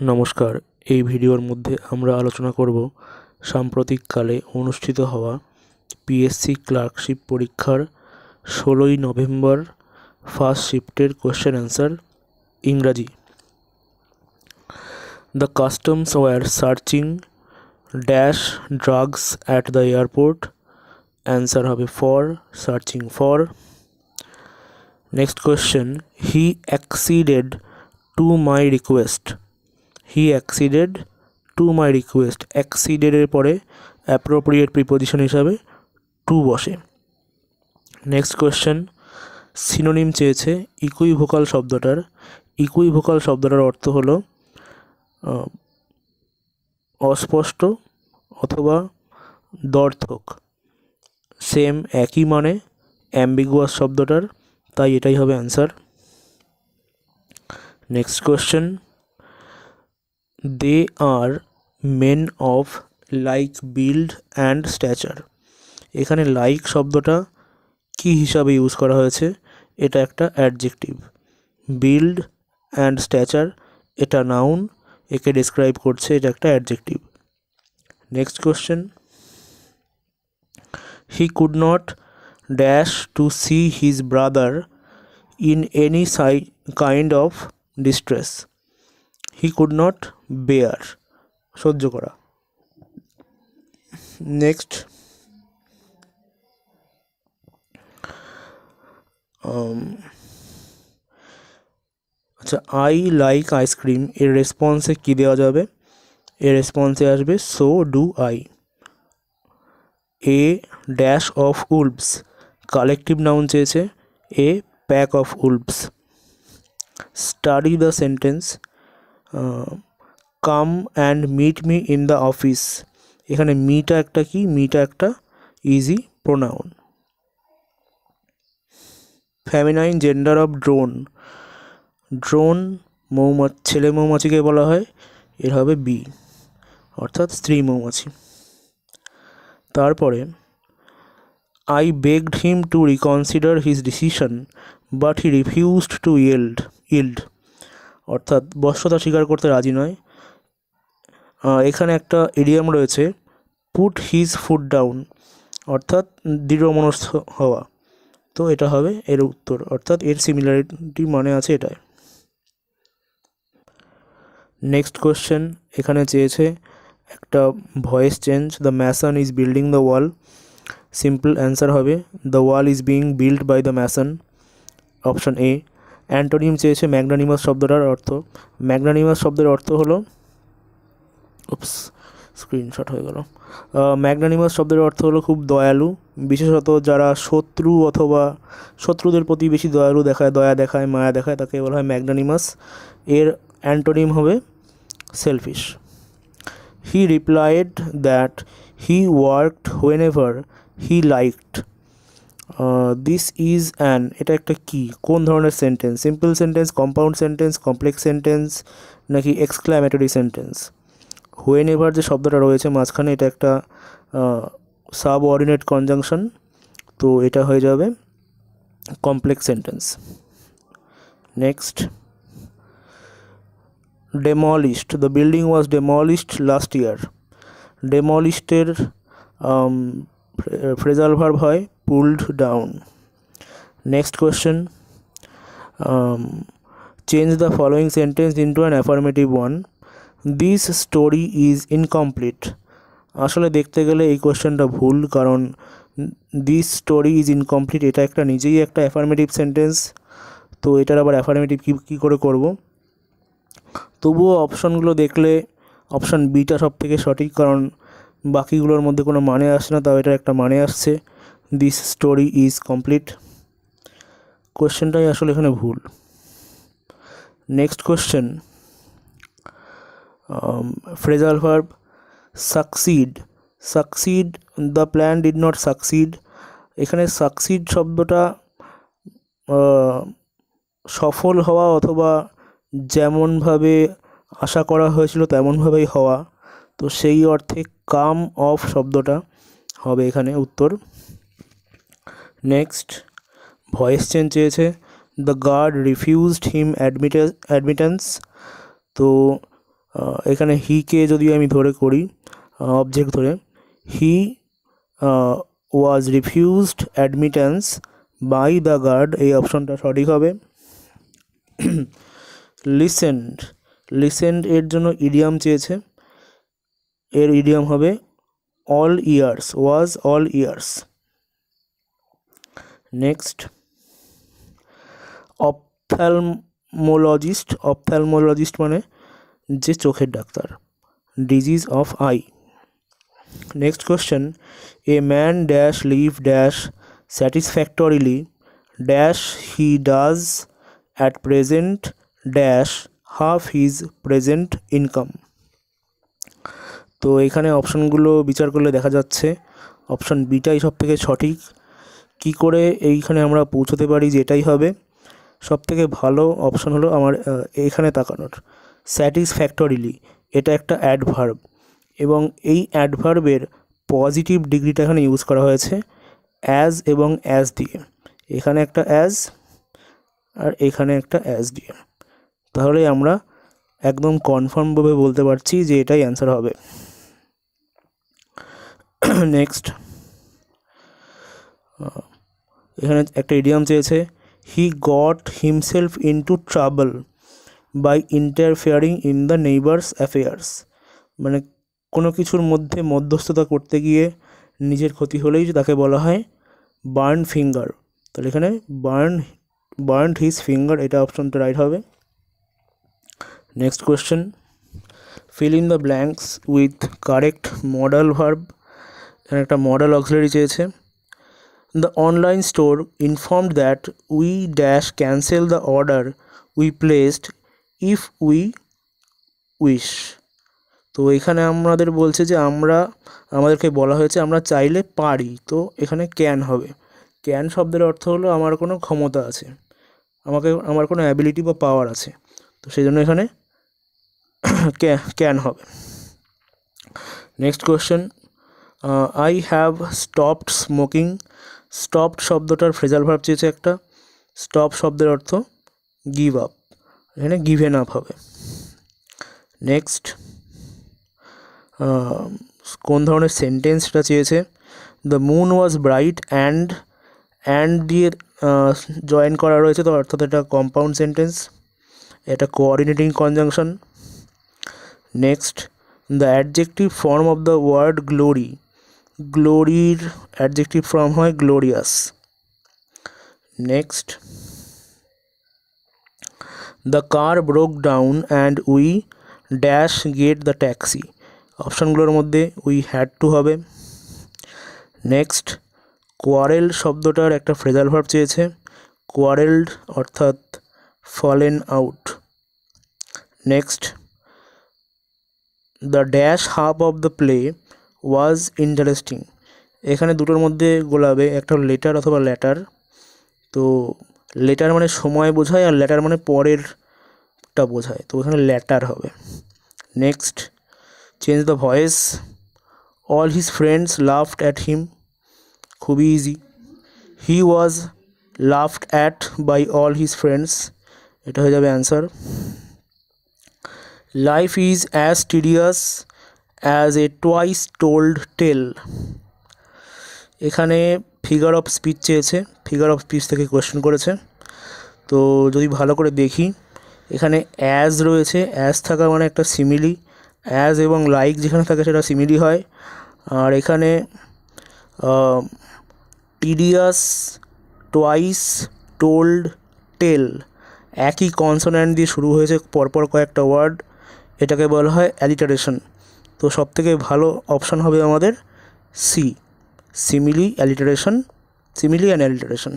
নমস্কার। এই ভিডিওর মধ্যে আমরা আলোচনা করব সাম্প্রতিককালে অনুষ্ঠিত হওয়া পিএসসি ক্লার্কশিপ পরীক্ষার 16ই নভেম্বর ফার্স্ট শিফটের কোয়েশ্চেন অ্যান্সার ইংরাজি। The customs were searching dash drugs at the airport. Answer হবে for, searching for. Next question, he acceded to my request. He acceded to my request. অ্যাক্সিডেডের পরে appropriate preposition হিসাবে to বসে। Next question, synonym চেয়েছে equivocal শব্দটার। Equivocal শব্দটার অর্থ হলো অস্পষ্ট অথবা দ্ব্যর্থক। সেম একই মানে অ্যাম্বিগুয়াস শব্দটার, তাই এটাই হবে answer. Next question, they are men of like build and stature. এখানে লাইক শব্দটা কি হিসাবে ইউজ করা হয়েছে? এটা একটা অ্যাডজেক্টিভ। বিল্ড অ্যান্ড স্ট্যাচার এটা নাউন, একে ডিসক্রাইব করছে, এটা একটা adjective. Next question, he could not dash to see his brother in any kind of distress. He could not bear, সহ্য করা। নেক্সট, আচ্ছা, আই লাইক আইসক্রিম এর রেসপন্সে কী দেওয়া যাবে? এর রেসপন্সে আসবে so do I. A dash of wolves, collective noun চেয়েছে, a pack of wolves. Study the sentence, come and meet me in the office. এখানে মিটা একটা কি? মিটা একটা easy pronoun. Feminine gender of drone. Drone ছেলে মৌমাছিকে বলা হয়, এর হবে বি, অর্থাৎ স্ত্রী মৌমাছি। তারপরে I begged him to reconsider his decision but he refused to yield, অর্থাৎ বশ্যতা স্বীকার করতে রাজি নয়। এখানে একটা ইডিয়াম রয়েছে, পুট হিজ ফুট ডাউন, অর্থাৎ দৃঢ়মনস্থ হওয়া। তো এটা হবে এর উত্তর, অর্থাৎ এর সিমিলারিটি মানে আছে এটায়। নেক্সট কোয়েশ্চেন, এখানে চেয়েছে একটা voice change, the mason is building the wall. Simple answer হবে the wall is being build by the mason, option A. Antonym চেয়েছে ম্যাগনানিমাস শব্দটার অর্থ। ম্যাগনানিমাস শব্দের অর্থ হলো, স্ক্রিনশট হয়ে গেল। ম্যাগনানিমাস শব্দের অর্থ হলো খুব দয়ালু, বিশেষত যারা শত্রু অথবা শত্রুদের প্রতি বেশি দয়ালু দেখায়, দয়া দেখায়, মায়া দেখায়, তাকে বলা হয় ম্যাগনানিমাস। এর অ্যান্টোনিম হবে selfish. He replied that he worked whenever he liked. This is an, এটা একটা কি, কোন ধরনের sentence? Simple sentence, compound sentence, complex sentence, নাকি এক্সক্লামেটরি সেন্টেন্স? হোয়েনেভার যে শব্দটা রয়েছে মাঝখানে, এটা একটা সাবঅর্ডিনেট কনজাংশন, তো এটা হয়ে যাবে complex sentence. Next, demolished, the building was demolished last year. ডেমলিশডের ফ্রেজাল ভার্ব হয় pulled down. Next question, change the following sentence into an affirmative one. This story is incomplete. আসলে দেখতে গেলে এই কোয়েশ্চেনটা ভুল, কারণ দিস স্টোরি ইজ ইনকমপ্লিট এটা একটা নিজেই একটা অ্যাফার্মেটিভ সেন্টেন্স, তো এটার আবার অ্যাফার্মেটিভ কী করে করব? তবুও অপশনগুলো দেখলে অপশান বিটা সব থেকে সঠিক, কারণ বাকিগুলোর মধ্যে কোনো মানে আসছে না, তাও এটা একটা মানে আসছে, দিস স্টোরি ইজ কমপ্লিট। কোয়েশ্চেনটাই আসলে এখানে ভুল। Next question, phrasal verb succeed. Succeed, the plan did not succeed. এখানে সাকসিড শব্দটা সফল হওয়া অথবা যেমনভাবে আশা করা হয়েছিল তেমনভাবেই হওয়া, তো সেই অর্থে কাম অফ শব্দটা হবে এখানে উত্তর। নেক্সট, ভয়েস চেঞ্জ চেয়েছে, the guard refused him admittance. তো এখানে হিকে যদি আমি ধরে করি অবজেক্ট ধরে, he was refused admittance by the guard, এই অপশনটা সঠিক হবে। লিসেন্ড এর জন্য ইডিয়াম চেয়েছে, এর ইডিয়াম হবে all ears, was all ears. Next, ophthalmologist মানে যে চোখের doctor, disease of eye. Next question, a man dash live dash satisfactorily dash he does at present dash half his present income. তো এখানে অপশানগুলো বিচার করলে দেখা যাচ্ছে অপশান বিটাই সব থেকে সঠিক। কি করে এইখানে আমরা পৌঁছতে পারি যে এটাই হবে, সব থেকে ভালো অপশান হলো আমার এইখানে তাকানোর, স্যাটিসফ্যাক্টরিলি, এটা একটা অ্যাডভার্ব এবং এই অ্যাডভার্বের পজিটিভ ডিগ্রিটা এখানে ইউজ করা হয়েছে অ্যাজ এবং অ্যাজ দিয়ে, এখানে একটা অ্যাজ আর এখানে একটা অ্যাজ দিয়ে, তাহলে আমরা একদম কনফার্মভাবে বলতে পারছি যে এটাই অ্যান্সার হবে। নেক্সট, এখানে একটা ইডিয়াম চেয়েছে, he got himself into trouble by interfering in the neighbours affairs, মানে কোনো কিছুর মধ্যে মধ্যস্থতা করতে গিয়ে নিজের ক্ষতি হলেই তাকে বলা হয় বার্ন ফিঙ্গার। তাহলে এখানে বার্ন হিজ ফিঙ্গার, এটা অপশনটা রাইট হবে। Next question, fill in the blanks with correct modal verb, এখানে একটা মডাল অক্সিলারি চেয়েছে। The online store informed that we dash cancel the order we placed if we wish. তো এখানে আমাদের বলছে যে আমাদেরকে বলা হয়েছে আমরা চাইলে পারি, তো এখানে ক্যান হবে। ক্যান শব্দের অর্থ হলো আমার কোনো ক্ষমতা আছে, আমার কোনো অ্যাবিলিটি বা পাওয়ার আছে, তো সেই জন্য এখানে ক্যান হবে। Next question, I have stopped smoking, stopped শব্দটার ফ্রেজাল ভার্ব চেয়েছে একটা, স্টপ শব্দের অর্থ গিভ আপ, এখানে গিভেন আপ হবে। নেক্সট, কোন ধরনের সেন্টেন্সটা চেয়েছে, the moon was bright and দিয়ে জয়েন করা রয়েছে, তো অর্থাৎ এটা কম্পাউন্ড সেন্টেন্স, এটা coordinating conjunction. Next, the adjective form of the word glory, গ্লোরির অ্যাডজেক্টিভ ফর্ম হয় glorious. Next, the car broke down and we dash get the taxi, অপশানগুলোর মধ্যে উই হ্যাড টু হবে। নেক্সট, কোয়ারেল শব্দটার একটা phrasal verb চেয়েছে, কোয়ারেলড অর্থাৎ fallen out. Next, the dash half of the play was interesting, এখানে দুটোর মধ্যে গোলাবে, একটা লেটার অথবা ল্যাটার, তো লেটার মানে সময় বোঝায় আর ল্যাটার মানে পরেরটা বোঝায়, তো এখানে ল্যাটার হবে। Next, change the voice, all his friends laughed at him, খুবই easy, he was laughed at by all his friends, এটা হয়ে যাবে answer. Life is as tedious as a twice told tale, এখানে ফিগার অফ স্পিচ চেয়েছে, figure of speech থেকে question করেছে, তো যদি ভালো করে দেখি এখানে অ্যাজ রয়েছে, অ্যাজ থাকা মানে একটা সিমিলি, অ্যাজ এবং লাইক যেখানে থাকে সেটা সিমিলি হয়, আর এখানে টিডিয়াস, টুয়াইস, টোল্ড, টেল একই কনসোন্যান্ট দিয়ে শুরু হয়েছে পরপর কয়েকটা ওয়ার্ড, এটাকে বলা হয় অ্যালিটারেশন, তো সবথেকে ভালো অপশান হবে আমাদের C, simile alliteration, simile and alliteration.